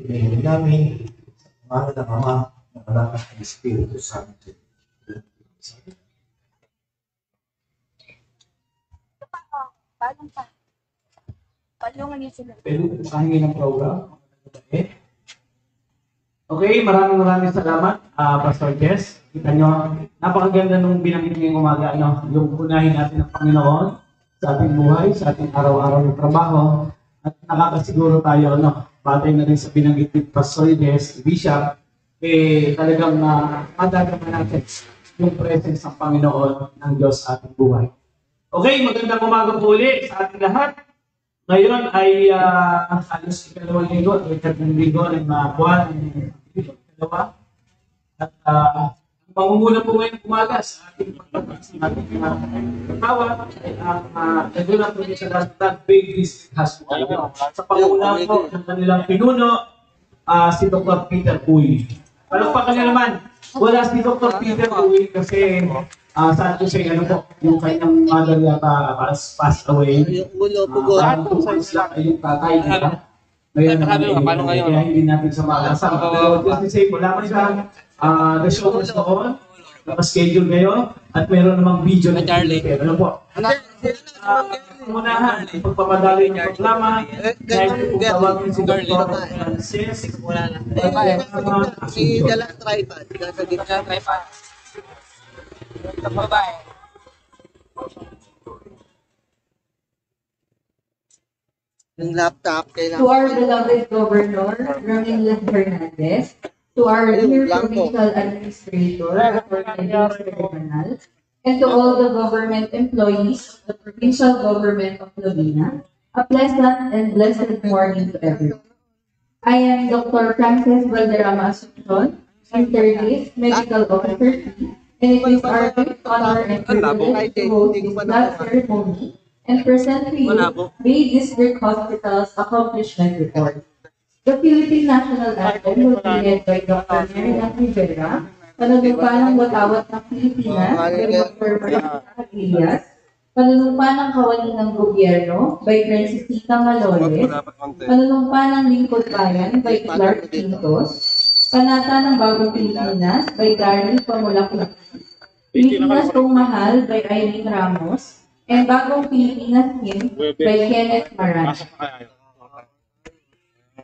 Pinili namin sa pangalan ng Ama, ng Anak at ng Espiritu Santo. Palungan niyo sila. Pwede po pahingin ng program. Okay, maraming salamat, Pastor Jess. Kita nyo, napakaganda nung binanggit ngayong umaga, yung unahin natin ng Panginoon sa ating buhay, sa ating araw-araw ng trabaho, at nakakasiguro tayo, batay na rin sa binanggit ni Pastor Jess, Bishop, talagang madadama natin yung presence ng Panginoon ng Diyos sa ating buhay. Okay, magandang umaga po ulit sa ating lahat. Ngayon ay halos ikalawang linggo, ikatlong linggo ng buwan ng dalawa. At pangunguna po ngayong umaga sa ating pagkakawa ay ang nagula po sa Lastag Bay District Hospital. Sa pangunguna po ng kanilang pinuno, si Dr. Peter Uy. Palagpakan niyo naman, wala si Dr. Peter Uy kasi saan ko siya, yung kanyang mother yata passed away. Yung ulo, pugo. Yung tatay nila. Paano ngayon? Kaya hindi natin sa maalasang. Pero just to say, wala pa siya. The show was noon. Naka-schedule ngayon. At meron namang video na Charlie. Ano po? Unahan, pagpapadali ng programa. Kahit kung tawagin si Dr. Francis. Wala na. Si Dala Tripod. Nasa gitna Tripod. Bye-bye. Yung laptop, To our beloved Governor, Ramil Hernandez, to our dear Provincial Administrator, Attorney Federal, and to all the government employees of the Provincial Government of Lovina, a pleasant and blessed morning to everyone. I am Dr. Francis Valderrama Asuncion, internist, medical officer, and it is our great honor and privilege to host this last ceremony and present to you Bay District Hospital's accomplishment report. The Philippine National Anthem will be led by Dr. Marian Rivera, panunumpa ng Watawat ng Pilipinas by Dr. Marita Elias, panunumpa ng Kawani ng Gobyerno by Francisita Malores, panunumpa ng Lingkod Bayan by Clark Quintos, Panata ng Bagong Pilipinas by Darnie Pamulaklak, Pilipinas Kong Mahal by Irene Ramos, and Bagong Pilipinas Hymn by Kenneth Maran.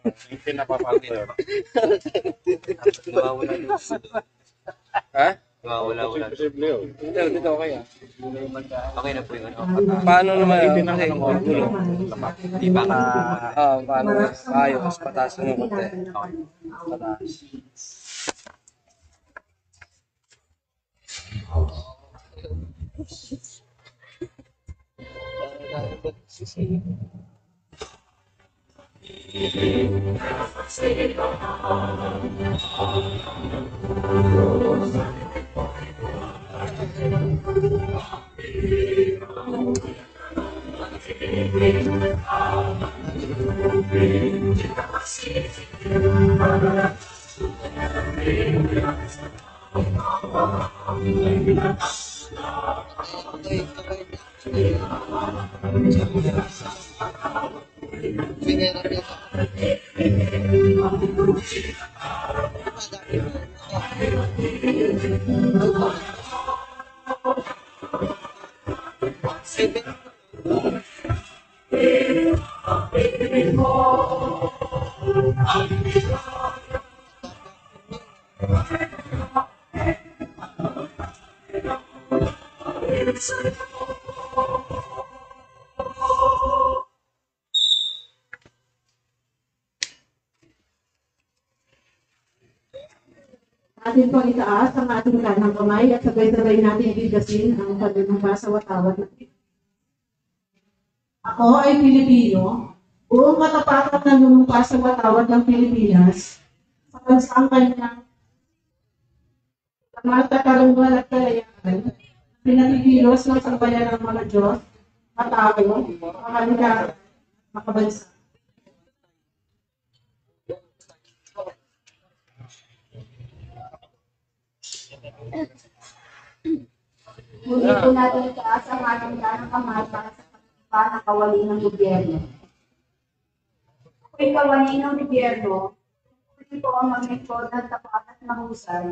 Hindi napapagod. Ha? wala. Dito okay ah. Okay na po yun. Paano naman yun? Di ba ka... Paano? Ayos, pataas mo konti. Pataas. Atin pong itaas ang ating kanang kamay at sabay-sabay natin bigasin ang panunumpa sa watawat natin. Ako ay Pilipino, buong katapatan na lumumpa sa watawat ng Pilipinas, sa bansang kanyang karunungan at kalayaan, pinatigilos ng sambayan ng mga Diyos, matao, makaligaya, makabansa. Muli po natin itaas ang ating kanang kamay para sa pagtipa ng kawani ng gobyerno. Ako'y kawani ng gobyerno patuloy ko ang maglingkod ng tapat at mahusay.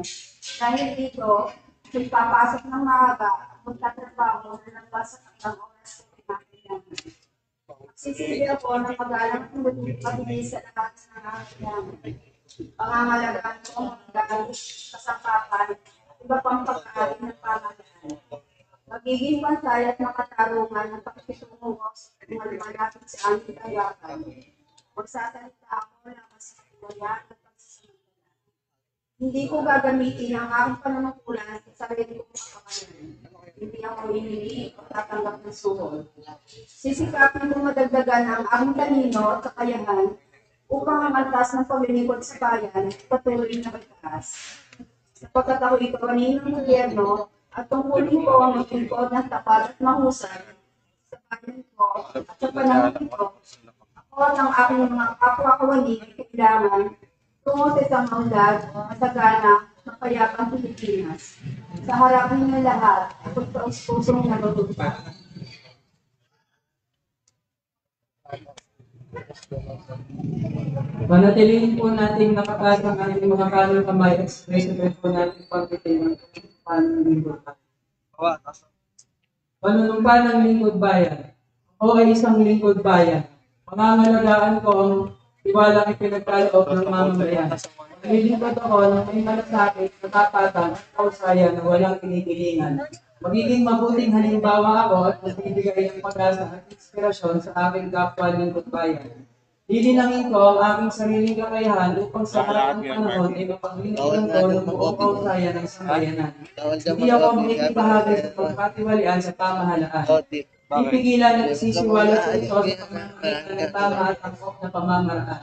Dahil dito, pagpapasok ng maaga at magtatrabaho na nagpasa ng oras ko pinakailangan. Magsisilbi ako ng pag-aalang at mabilis sa lahat ng aking pangangalagaan ko ang magaling, kasangkapan, at iba pang pagkain ng pamahalaan. Magiging pantay at makatarungan ang pakikitungo ko sa malapit sa aming tagapan. Magsasalita ako laban sa kaya at pagsasamantala. Hindi ko gagamitin ang aking panunungkulan sa sarili kong kapakanan. Hindi ako hihingi o tatanggap ng suhol. Sisikapin ko madagdagan ang aking talino at kakayahan upang ang antas ng paglilingkod sa bayan patuloy na magtaas. Sapagkat ako ito kaninang gobyerno at tungkulin ko ang maglingkod ng tapat at mahusay sa bayan ko at sa panahon ito, ako at ang aking mga kapwa-kawali ay kailangan tungo sa isang maunlad, masagana, mapayapang Pilipinas. Sa harap ninyo lahat, ako ito ang pusong nalulugpa. Panatilihin po natin nakataas ang ating mga kanong kamay, express po natin pagkitin ng panunungkod bayan. Panunumpa ng lingkod bayan. Ako ay isang lingkod bayan. Pangangalagaan ko ang tiwalang ipinagkaloob ng mamamayan. Maglilingkod ako ng may malasakit, katapatan at kausayan na walang kinikilingan. Magiging mabuting halimbawa ako at magbibigay ng pag-asa at inspirasyon sa aking kapwa lingkod bayan. Dilinangin ko ang aking sariling kakayahan upang sa harap ng panahon ay mapaglingkuran ko ng buong kausayan ng sambayanan. Hindi ako makikibahagi sa pagkatiwalian sa pamahalaan. Pipigilan at isisiwala sa ito sa pamamagitan ng tama at angkop na pamamaraan.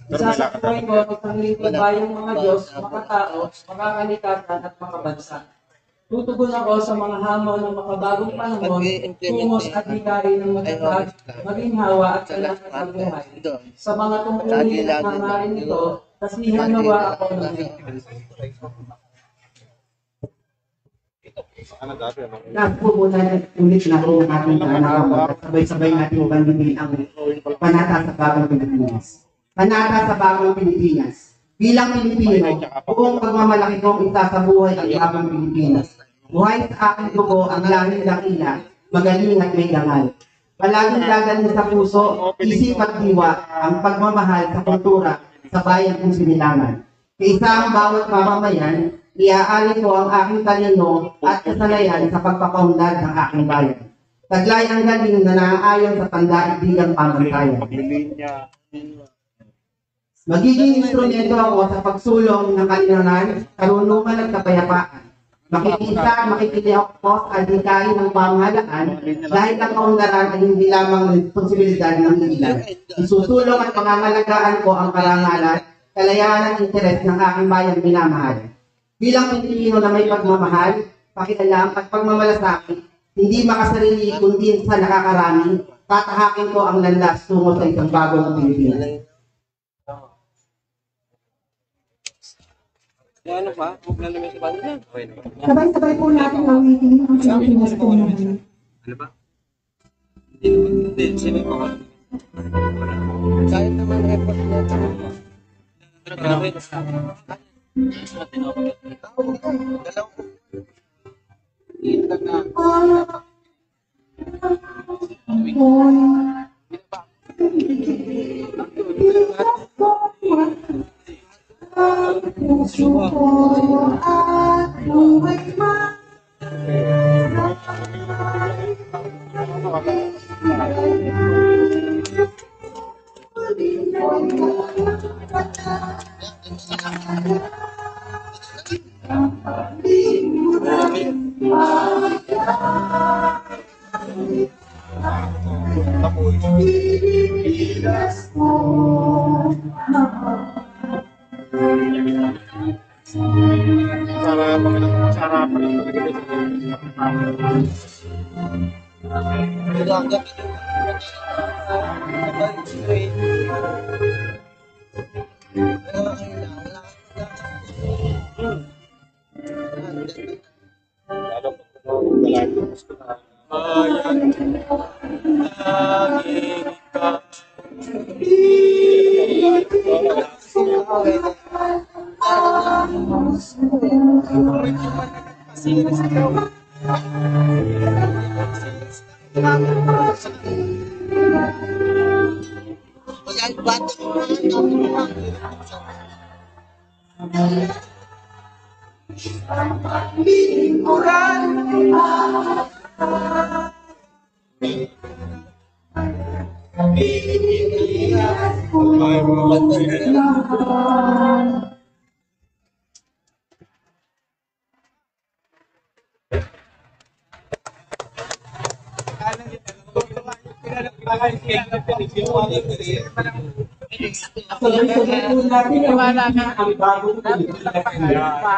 Isasakuhin ko ang isang lingkod bayang mga Diyos, makatao, makakalikasan at makabansa. Tutugon ako sa mga hamon ng makabagong panahon, tungos at hikarin ng matatag, maginhawa at kailangan ng buhay. Sa mga tungkulin at hangarin nito, taslihan nawa ako ng Lahat po muna ulit natin ang ating tanong at sabay-sabay natin bandingin ang panata sa bagong Pilipinas. Panata sa bagong Pilipinas. Bilang Pilipino, buong pagmamalaki kong isa sa buhay ang bagong Pilipinas. Buhay sa aking dugo ang langit dakila, magaling at may dangal. Palaging gagal sa puso, isip at diwa ang pagmamahal sa kultura sa bayan kong sinilangan. Kaisa ang bawat mamamayan, iaari ko ang aking talino at kasanayan sa pagpapaunlad ng aking bayan. Taglay ang galing na naaayon sa tanda-ibigang pamantayan. Magiging instrumento ako sa pagsulong ng kalinangan, karunungan at kapayapaan. Makikita at makikilihok ko sa adhikain ng pamahalaan dahil ang kaunlaran ay hindi lamang responsibilidad ng ilan. Isusulong at pangangalagaan ko ang karangalan, kalayaan at interes ng aking bayang minamahal. Bilang Pilipino na may pagmamahal, pakialam at pagmamalasakit, hindi makasarili kundi sa nakakarami, tatahakin ko ang landas tungo sa isang bagong Pilipinas. Ano pa? Ano may sabahan dyan? Sabay-sabay po natin awitin ang Pilipinas po naman. Ano ba? Hindi. Sino yung mga? Kahit naman effort na ito. Grabe. Sabay-sabay po natin ang bagong Pilipinas.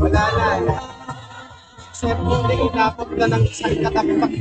Wala na. Sir, hindi inapot na ng isang katapak.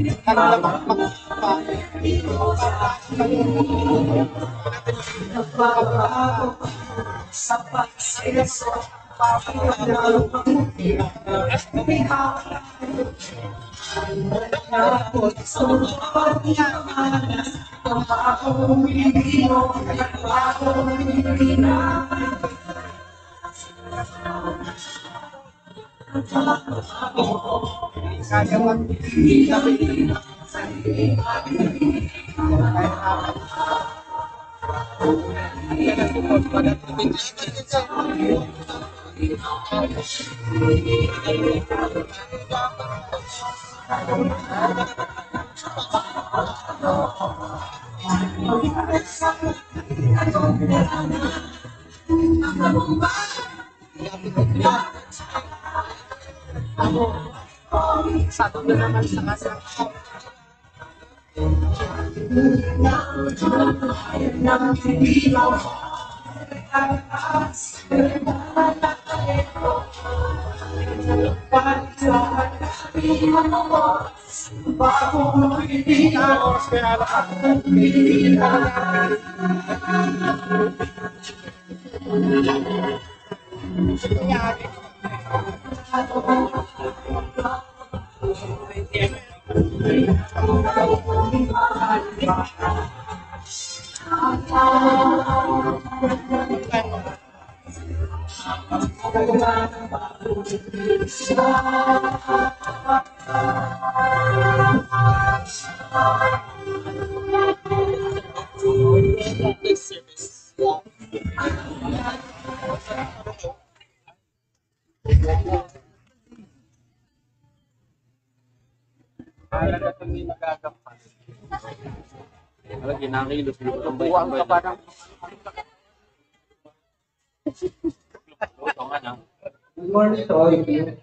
Good morning to all of you.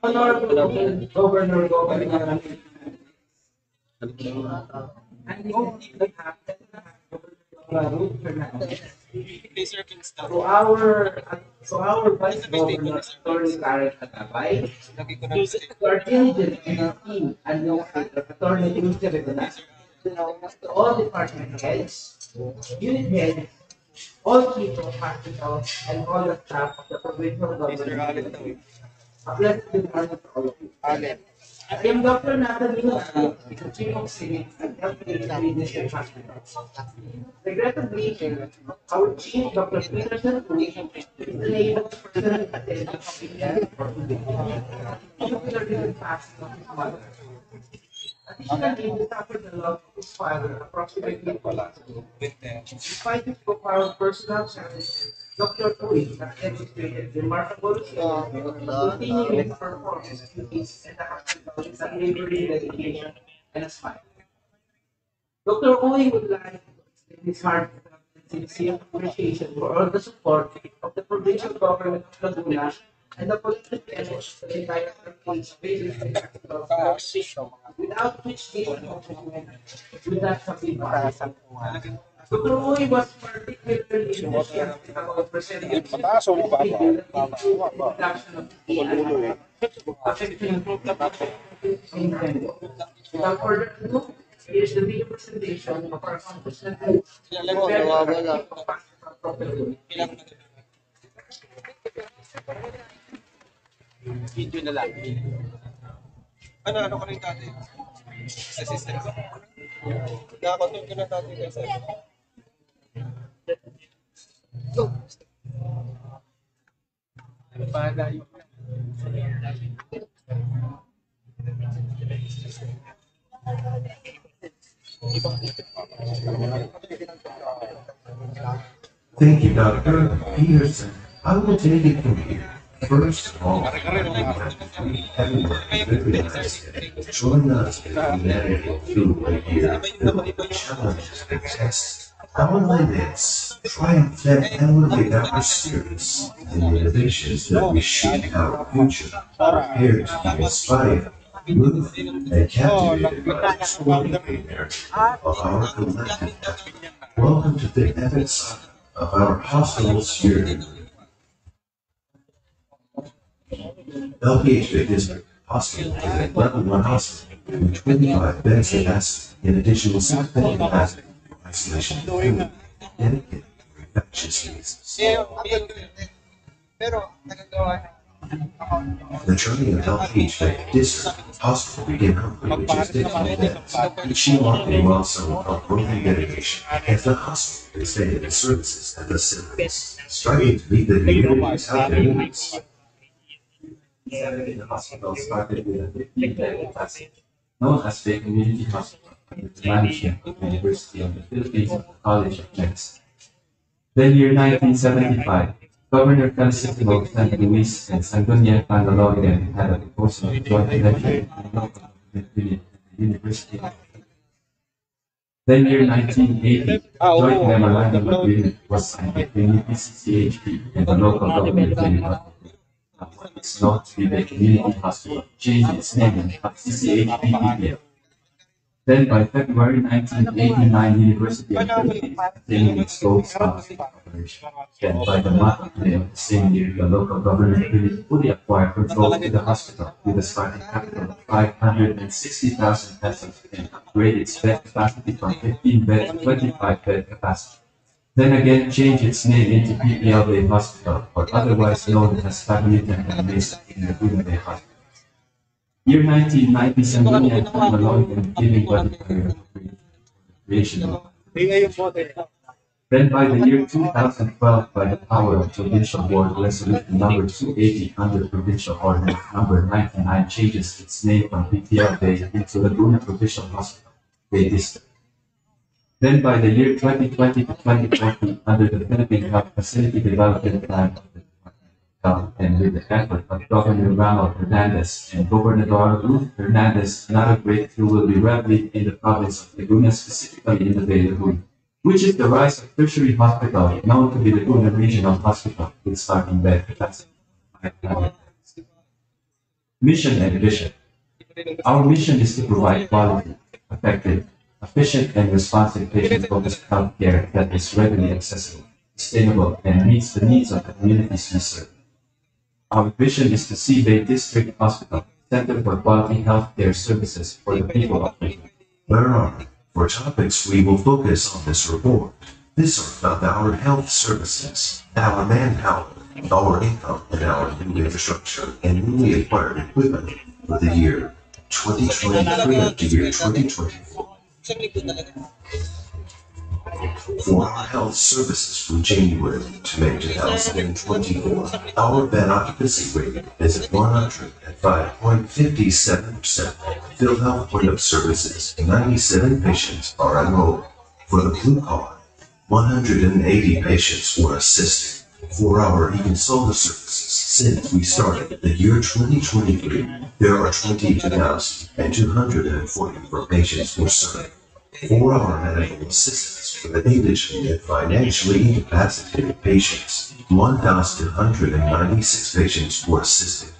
Honorable Governor Governor Ruth Fernandez. To our Vice Governor Attorney Karen Agabay, to our diligent and our team Administrator Attorney Lucy Regonas, to all department heads, unit heads, all chief of hospitals, and all the staff of the provincial government. A blessed good morning to all of you. I am Dr. Natalie Hussain, the Chief of Clinic at FPH District Hospital. Regrettably, our Chief, Dr. Peterson, is unable to personally attend the public hearing for today, particularly the passing of his mother. Additionally, the Stafford law expired approximately 2 months ago. Despite his profound personal challenges, Dr. Tui has demonstrated remarkable skill, continuing to perform his duties in the hospital with unwavering dedication and a smile. Dr. Uy would like to extend his heartfelt and sincere appreciation for all the support of the provincial government of Laguna and the political efforts of the entire country's basic hospital, without which this accomplishment would not have been possible. Dr. Uy was particularly enthusiastic about presenting the production of the affecting without further ado, here's the video presentation of our accomplishment. Video na lang. Ano ko rin dati? Sa system. Nakakontrol ko na dati kasi. Paano yung Thank you, Dr. Peterson. I will take it from here. First of all, everyone join us in humanity through a year of challenges and tests. Our limits triumph and elevate our spirits and the innovations that we shape our future, prepared to be inspired, moved, and captivated by the extraordinary merit of our collective effort. Welcome to the ethics of our hospitals here. LPH District Hospital is a level 1 hospital with 25 beds capacity, in addition to 6 bed capacity for isolation and food, dedicated to infectious diseases. The journey of LPH District Hospital began humbly with just 15 beds, each marking a milestone of growth and dedication as the hospital expanded its services and facilities, striving to meet the community's health needs. The hospital started with a 15-bed capacity, known as the Community Hospital, under the management of the University of the Philippines College of Medicine. Then, year 1975, Governor Felicito San Luis and Sangguniang Mandalorian had a proposal to join the lecture in local unit at the University of Then, year 1980, joint memorandum agreement was signed between PCCHP and the local government unit. It's not to be the community hospital, changed its name to PCCHP. Then by February 1989, University of the Philippines obtained its gold status operation. Then by the month of May of the same year, the local government unit fully acquired control of the hospital with a starting capital of 560,000 pesos and upgraded its bed capacity from 15 bed to 25 bed capacity. Then again changed its name into PPL Bay Hospital, or otherwise known as Pagamitan and based in Laguna Bay Hospital. Year 1990, Sangguniang Mandalorian giving body to creation of. Then by the year 2012, by the power of Provincial Board Resolution number 280 under Provincial Ordinance number 99 changes its name from PPL Bay into Laguna Provincial Hospital, Bay District. Then by the year 2020 to 2040, under the Philippine Health Facility Development Plan of the Department of Health and with the effort of Governor Ronald Hernandez and Gobernador Ruth Hernandez, another breakthrough will be readily in the province of Laguna, specifically in the Bay Laguna, which is the rise of tertiary hospital known to be Laguna Regional Hospital with starting bed capacity. Mission and vision. Our mission is to provide quality, effective, efficient and responsive patient-focused healthcare that is readily accessible, sustainable, and meets the needs of the communities we serve. Our vision is to see Bay District Hospital, Center for Quality Healthcare Services for the people of Laguna. Where are we? For topics we will focus on this report. These are about our health services, our manpower, our income, and our new infrastructure and newly acquired equipment for the year 2023 to year 2024. For our health services from January to May 2024, our bed occupancy rate is at 105.57%. PhilHealth point of services, 97 patients are enrolled. For the Blue Card, 180 patients were assisted. For our e-consulta services, since we started the year 2023, there are 22,244 patients were served. For our medical assistance for the indigent and financially incapacitated patients, 1,296 patients were assisted.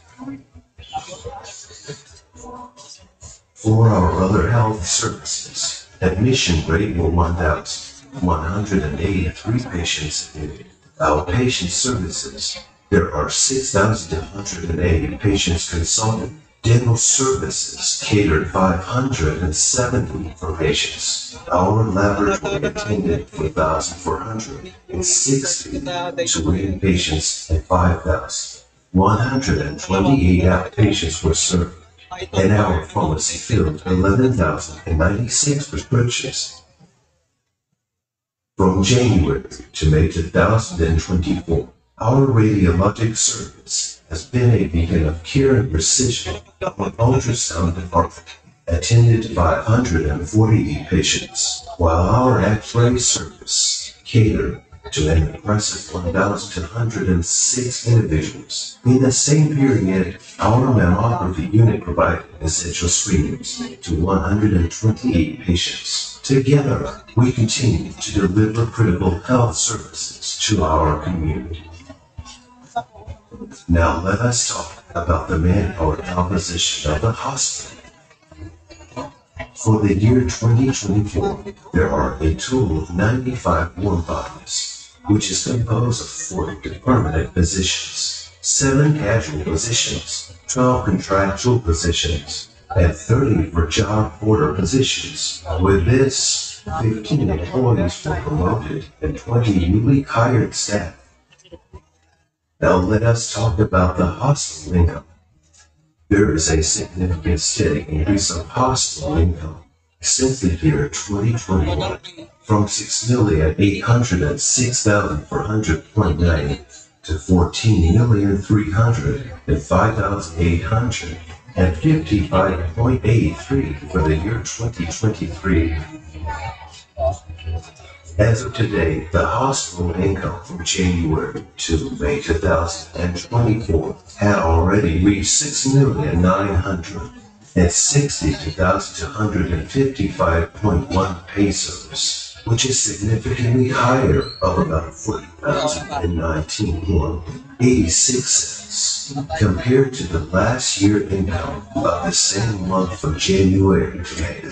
For our other health services, admission rate were 1,183 patients admitted. Outpatient services, there are 6,180 patients consulted. Dental services catered 570 for patients. Our laboratory attended 4,460 to patients and 5,128 outpatients were served. And our pharmacy filled 11,096 prescriptions. From January to May 2024, our radiologic service has been a beacon of care and precision on ultrasound department, attended 548 patients, while our X-ray service catered to an impressive 1,206 individuals. In the same period, our mammography unit provided essential screenings to 128 patients. Together, we continue to deliver critical health services to our community. Now let us talk about the manpower composition of the hospital. For the year 2024, there are a total of 95 warm bodies, which is composed of 40 permanent positions, 7 casual positions, 12 contractual positions, and 30 for job order positions. With this, 15 employees were promoted and 20 newly hired staff. Now let us talk about the hospital income. There is a significant steady increase of hospital income since the year 2021, from 6,806,429 to 14,305,855.83 for the year 2023. As of today, the hospital income from January to May 2024 had already reached 6,962,255.1 pesos, which is significantly higher of about 40,019.86 cents compared to the last year income of the same month from January to May.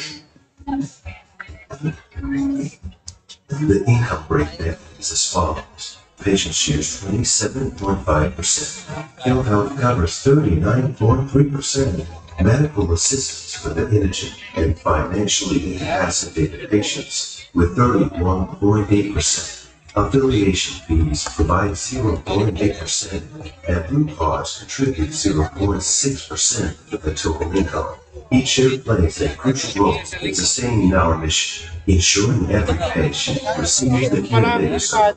The income breakdown is as follows. Patient shares 27.5%. PhilHealth covers 39.3%. Medical assistance for the indigent and financially incapacitated patients with 31.8%. Affiliation fees provide 0.8%, and Blue Cross contribute 0.6% of the total income. Each share plays a crucial role in sustaining our mission, ensuring every patient receives the care they deserve.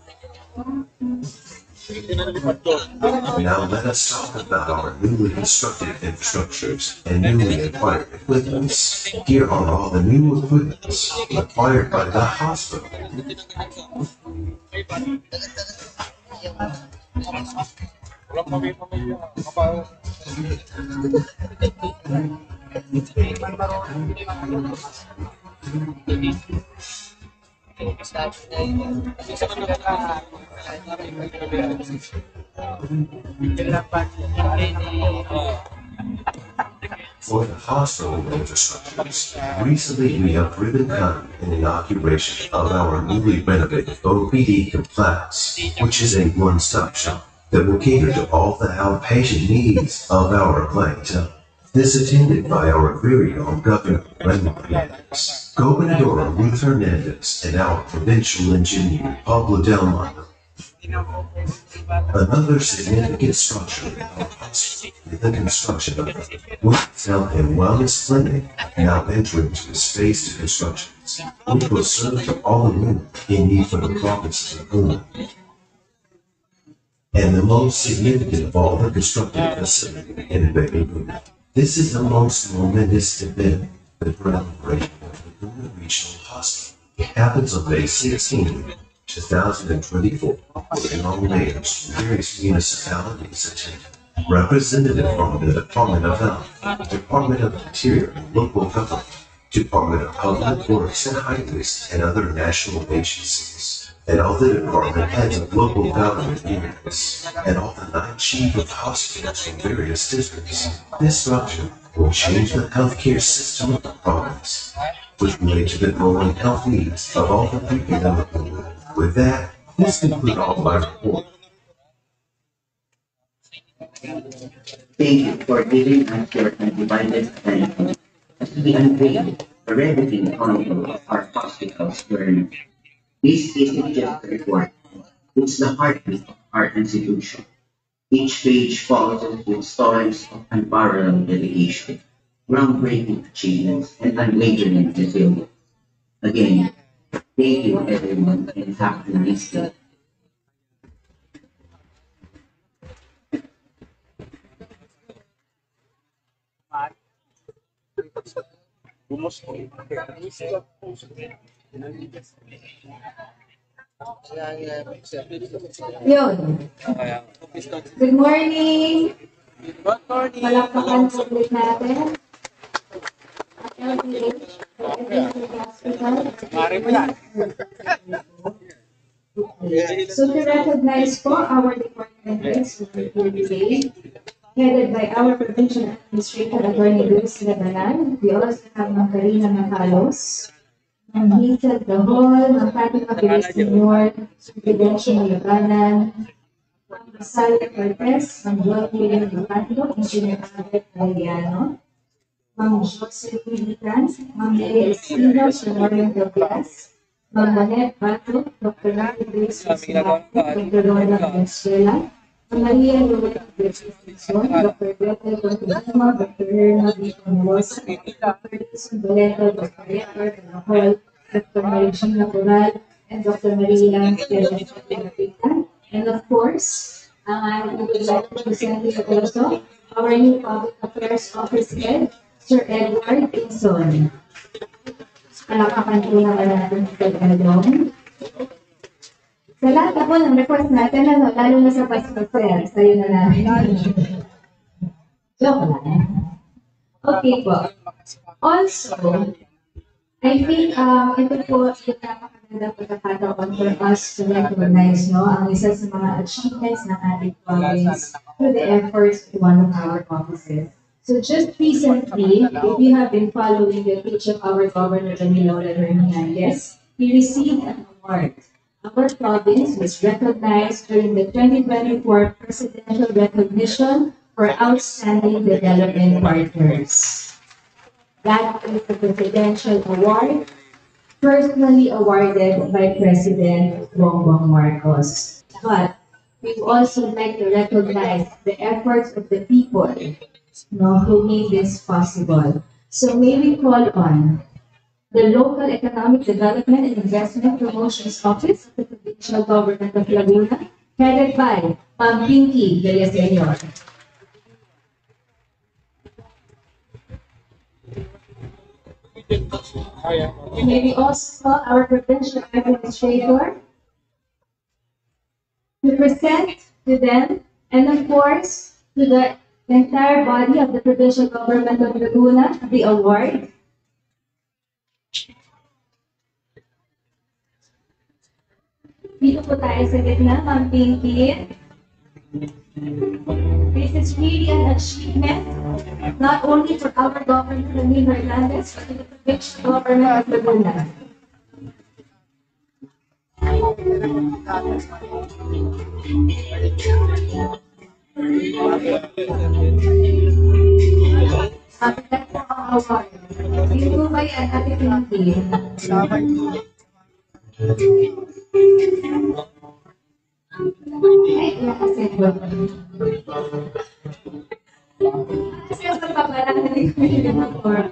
Now let us talk about our newly constructed infrastructures and newly acquired equipments. Here are all the new equipments acquired by the hospital. For the hospital infrastructures, recently we have ribbon cutting and inauguration of our newly renovated OPD complex, which is a one-stop shop that will cater to all the outpatient needs of our clientele. This attended by our very own Governor Raymond Hernandez, Gobernador Ruth Hernandez, and our provincial engineer Pablo Del Monte. Another significant structure in our hospital is the construction of the Women's Health and Wellness Clinic, now entering into its phase 2 construction, which will serve to all the women in need for the province of Laguna. And the most significant of all the constructed facility in Laguna. This is the most momentous event, the groundbreaking of Laguna Regional Hospital. It happens on May 16, 2024, with all mayors from various municipalities attending. Representatives from the Department of Health, Department of Interior, local government, Department of Public Works and Highways, and other national agencies, and all the department heads of local government units, and all the 9 chief of hospitals from various districts. This structure will change the healthcare system of the province, which relate to the growing health needs of all the people in the world. With that, this concludes all my report. Thank you for giving us your undivided attention as we unveil the riveting chronicle of our hospital's journey. This isn't just a report, it's the heartbeat of our institution. Each page follows us with stories of unparalleled dedication, groundbreaking achievements, and unwavering resilience. Again, thank you everyone and happy Easter. Yun. Good morning. Palakpakan po ulit natin. So to recognize po our department heads for today, headed by our provincial administrator, Attorney Luis Labanan. We also have Ma'am Karina Macalos, Ma'am Hazel Gahol, Ma'am Fatima Perez Senior, Prudential Labanan, Ma'am Rosario Cortez, Ma'am Joy William Ducato, Engineer Albert Galiano, Ma'am Joseph Militan, Ma'am Lea Espino, Sonorio Douglas, Ma'am Manette Bato, Dr. Nati Grace Rosalaki, Dr. Lorna Venezuela, Maria Lorena Graciason, Dr. Bethel Contadima, Dr. Herna B. Ponorosa, Dr. Lison Boleto, Dr. Edward Canahol, Dr. Marigina Coral, and Dr. Maria Perez-Pinapitan. And of course, I would like to present you also our new Public Affairs Office Head, Sir Edward Pinson. Palakpakan po naman natin si Edward. Sa lahat po ng request natin, lalo na sa Vice President, sa'yo na namin. Joke lang. Okay po. Also, I think ito po yung napakaganda pagkakataon for us to recognize ang isa sa mga achievements ng ating province through the efforts of one of our offices. So just recently, if you have been following the page of our Governor Danilo Hernandez, he received an award. Our province was recognized during the 2024 Presidential Recognition for Outstanding Development Partners. That is the Presidential Award, personally awarded by President Bongbong Marcos. But we would also like to recognize the efforts of the people who made this possible. So may we call on the Local Economic Development and Investment Promotions Office of the Provincial Government of Laguna, headed by Ma'am Pinky Villaseñor. Maybe also our Provincial Administrator to present to them, and of course, to the entire body of the Provincial Government of Laguna, the award. Dito po tayo sa gitna, Ma'am Pinky. This is really an achievement, not only for our government, Danilo Hernandez, but the provincial government of Laguna. Sabi po ang award. Sino po ba yan, Ate Pinky? Kasi yung pagpapala, hindi ko yung report.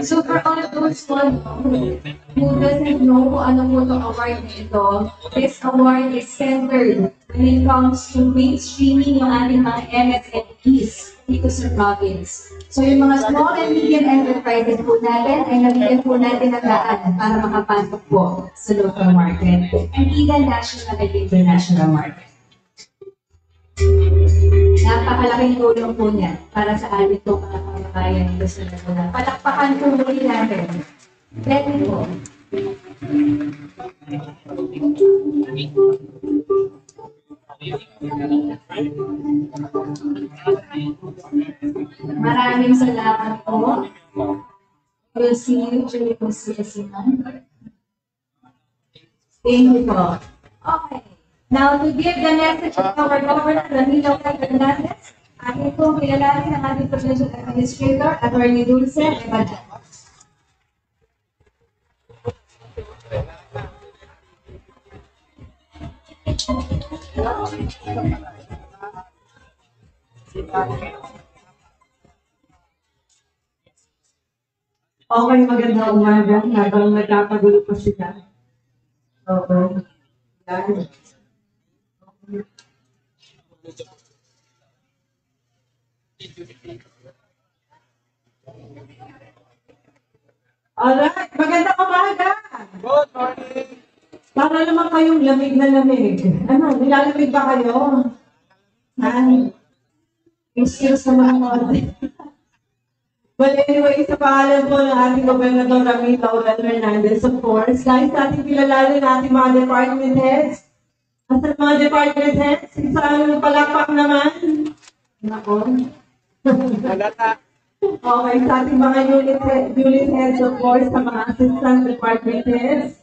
So for all those who doesn't know kung ano po itong award na ito, this award is centered when it comes to mainstreaming yung ating mga MSMEs dito sa province. So yung mga small and medium enterprises po natin ay nabigyan po natin ng daan para makapasok po sa local market and even national and international market. Napakalaking tulong po niya para sa ating po mga kamakayan dito sa Laguna. Palakpakan po muli natin. Thank you po. Maraming salamat po. We'll see you during the season. Thank you po. Okay. Now, to give the message of our Governor, Ramiro Fernandez, aking pong kilalanin ang ating Provincial Administrator, Attorney Dulce Evadia. Okay, magandang umaga. Habang nagkakagulo pa sila. Okay. Yan. Alright, magandang umaga. Good morning. Para naman kayong lamig na lamig. Ano, nilalamig ba kayo? Excuse naman konti. But anyway, sa pangalan po ng ating Gobernador Ramiro Fernandez, of course, dahil sa ating kilalanin ating mga department heads, at sa mga department heads, isang palakpak naman. Nako. Okay, sa ating mga unit heads, of course, sa mga assistant department heads,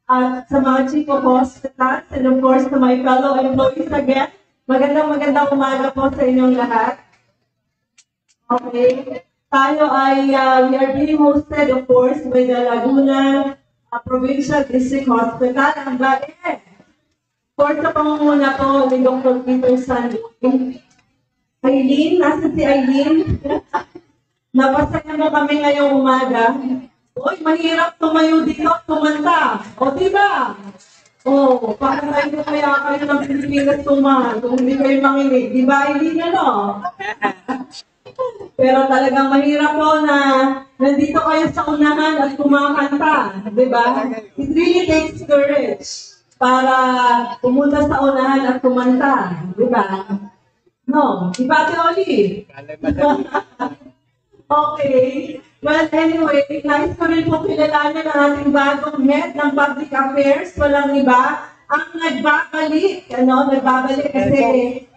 at sa mga chief of hospitals, and of course, sa my fellow employees again, magandang umaga po sa inyong lahat. Okay. Tayo ay, we are being hosted, of course, by the Laguna Provincial District Hospital. Ang bae. Of course, sa pangunguna po ni Dr. Peter Sanduin. Aileen, nasa si Aileen? Napasaya mo kami ngayong umaga. Uy, mahirap tumayo dito, tumanta. O, diba? O, parang tayo kaya kayo ng Pilipinas tumahan kung hindi kayo manginig. Diba, Aileen, ano? Pero talagang mahirap po na nandito kayo sa unahan at kumakanta, di ba? It really takes courage para pumunta sa unahan at kumanta, di ba? No, di ba, Ate Oli? Okay. Well, anyway, nais ko rin po kilalanin ang ating bagong head ng public affairs, walang iba, ang nagbabalik, nagbabalik kasi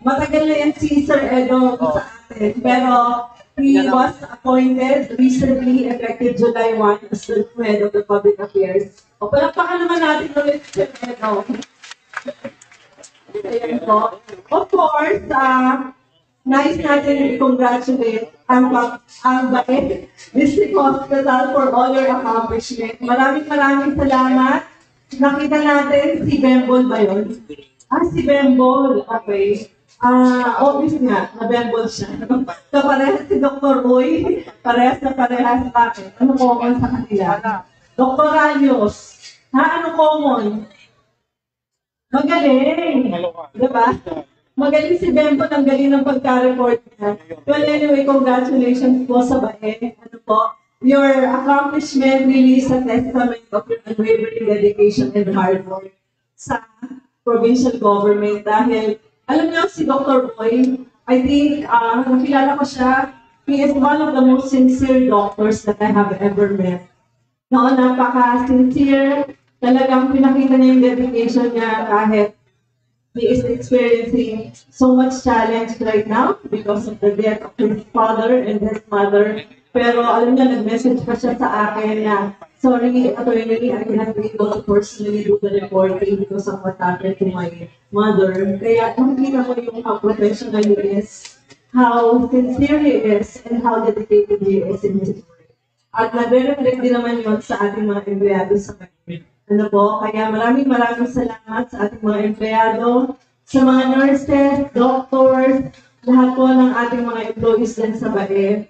matagal na yan si Sir Edo sa atin, pero he was appointed recently, effective July 1, as the head of the public affairs. O, palakpakan naman natin ulit si Sir Edo. Ayan po. Of course, nice natin i-congratulate ang Bae District Hospital for all your accomplishment. Maraming salamat. Nakita natin si Bembol ba yun? Si Bembol. Okay. Obvious nga, na-Bembol siya. Kaparehas si Dr. Uy. Parehas sa akin. Ano common sa kanila? Dr. Ranios. Ano common? Magaling. Diba? Magaling si Bembol. Ang galing ng pagka-report niya. Well, anyway, congratulations po sa Bae. Ano po? Your accomplishment really is a testament of your unwavering dedication and hard work sa provincial government. Dahil, alam niyo, si Dr. Boy, I think, nakilala ko siya, he is one of the most sincere doctors that I have ever met. No, napaka-sincere, talagang pinakita niya yung dedication niya kahit he is experiencing so much challenge right now because of the death of his father and his mother. Pero alam niya, nag-message pa siya sa akin na, sorry, attorney, I cannot be able to personally do the reporting because of what happened to my mother. Kaya nakikita mo yung how professional he is, how sincere he is, and how dedicated he is in his work. At nagre-reflect din naman yun sa ating mga empleyado sa kanya. Ano po, kaya maraming salamat sa ating mga empleyado, sa mga nurses, doctors, lahat po ng ating mga employees din sa BAE.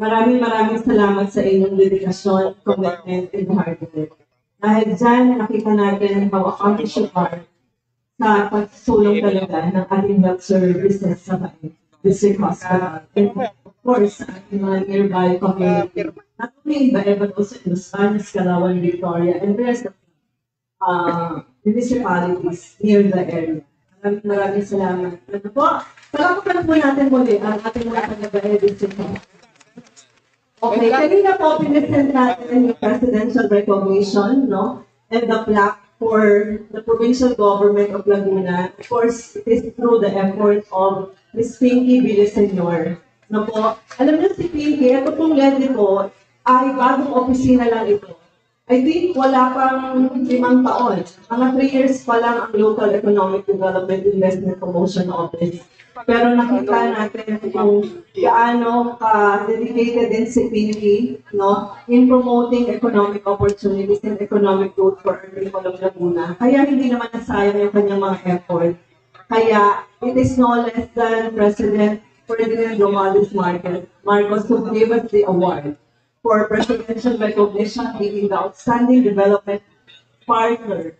Maraming salamat sa inyong dedikasyon, commitment, and hard work. Dahil dyan, nakita natin how accomplished you are sa pagsulong talaga ng ating health services sa BAE, District Hospital. And of course, sa ating mga nearby community. Not only in BAE, but also in Los Baños, Calauan, Victoria, and the rest of municipalities near the area. Maraming salamat. Ano po? Salamat po natin muli ang ating mga taga-BAE District. Okay, kanina po pinesent natin yung presidential recognition, no? And the plaque for the provincial government of Laguna. Of course, it is through the effort of Ms. Pinky Villaseñor. No po? Alam niyo si Pinky, ito pong lady po ay bagong opisina lang ito. I think wala pang 5 taon. Mga 3 years pa lang ang Local Economic Development Investment Promotion Office. Pero nakita natin kung gaano ka-dedicated din si Pinky, no, in promoting economic opportunities and economic growth for our people of Laguna. Kaya hindi naman nasayang yung kanyang mga effort. Kaya it is no less than President Ferdinand Romualdez Marcos who gave us the award for presidential recognition being the outstanding development partner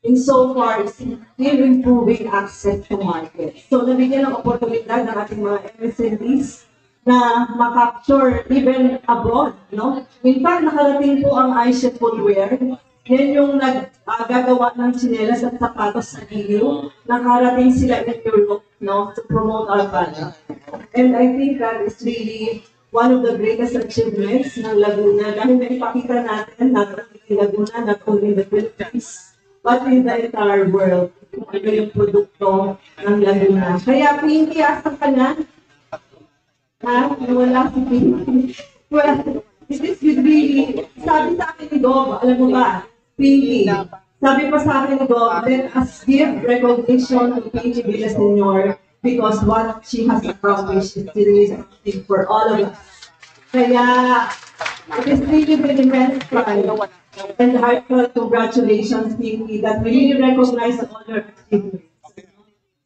insofar as still improving access to market. So, nabigyan ng oportunidad ng ating mga MSMEs na makapture even abroad, no? In fact, nakarating po ang iShip Footwear. Yan yung naggagawa ng tsinelas at sapatos sa EU. Nakarating sila in Europe, no? To promote our brand. And I think that is really one of the greatest achievements ng Laguna dahil naipakita natin not only in Laguna, not only in the Philippines, but in the entire world kung ano yung produkto ng Laguna. Kaya Pinky, asan ka na? Ha? Wala si Pinky. Well, it is really, sabi sa akin ni Gob, alam mo ba, Pinky, sabi pa sa akin ni Gob, let us give recognition to Pinky Villaseñor because what she has accomplished is really something for all of us. Kaya, it is really with immense pride and heartfelt congratulations, Pinky, that we really recognize all your achievements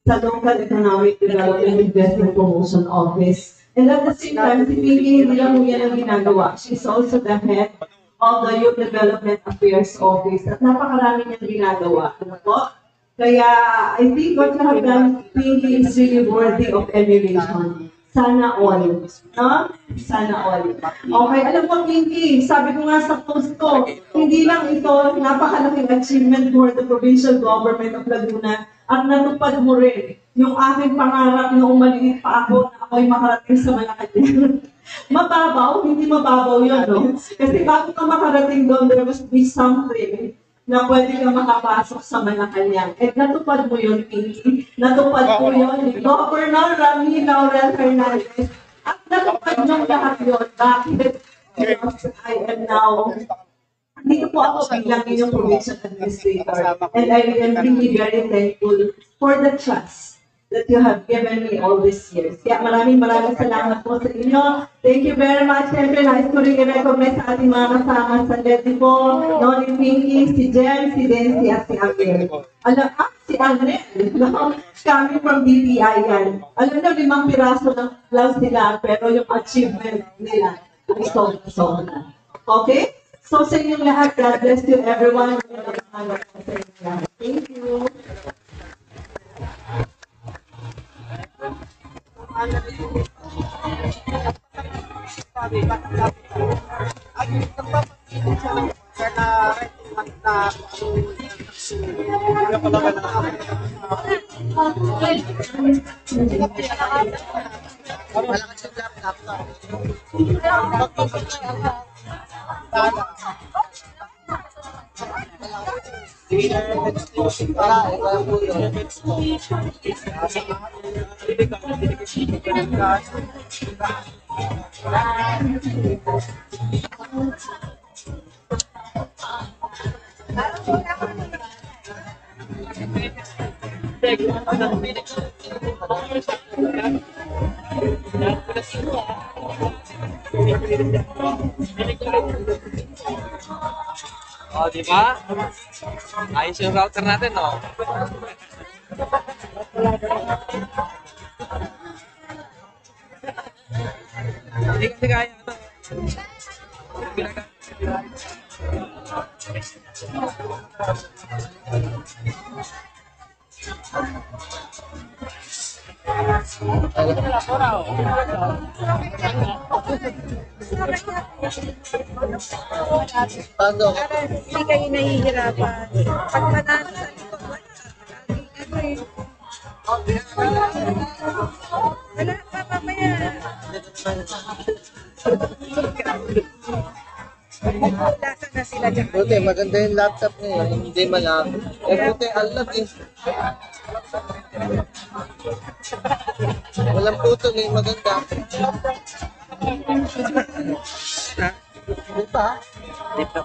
sa Local Economic Development Investment Promotion Office. And at the same time, si Pinky, hindi lang yan ang ginagawa. She's also the head of the Youth Development Affairs Office. At napakarami niyang ginagawa. Ano po? Kaya, I think what you have done, Pinky, is really worthy of emulation. Sana all. No? Sana all. Okay, alam mo, Pinky, sabi ko nga sa post ko, hindi lang ito napakalaking achievement for the provincial government of Laguna at natupad mo rin yung aking pangarap na maliit pa ako na ako'y makarating sa Malacanang. Mababaw, hindi mababaw yun, no? Kasi bago ka makarating doon, there must be something na pwede ka makapasok sa Malacanang. At natupad mo yun, Pinky. Natupad mo yun ni Governor Ramy Laurel Hernandez. At natupad nyo lahat yun. Bakit? Because I am now, dito po ako bilang inyong provincial administrator. And I am really very thankful for the trust that you have given me all these years. Kaya maraming salamat po sa inyo. Thank you very much. Siyempre, nais ko rin i-recognize sa ating mga kasama sa Leti po, Noni Pinky, si Jem, si Denzi, at si Angel. Si Angel, no? Coming from DTI yan. Alam na, 5 piraso lang sila, pero yung achievement nila ay sobra. Okay? So sa inyong lahat, God bless you everyone. Thank you. O, di ba? Ayos yung router natin, no? Hindi kasi kaya, ano? Paano? Hindi kayo nahihirapan. Pag manalo sa likod, wala. Ano eh. Wala pa mamaya. Lasa na sila dyan. Buti, maganda yung laptop niya. Hindi malaki. Eh, buti, alam eh. Walang putol eh, maganda. Di ba? Di pa.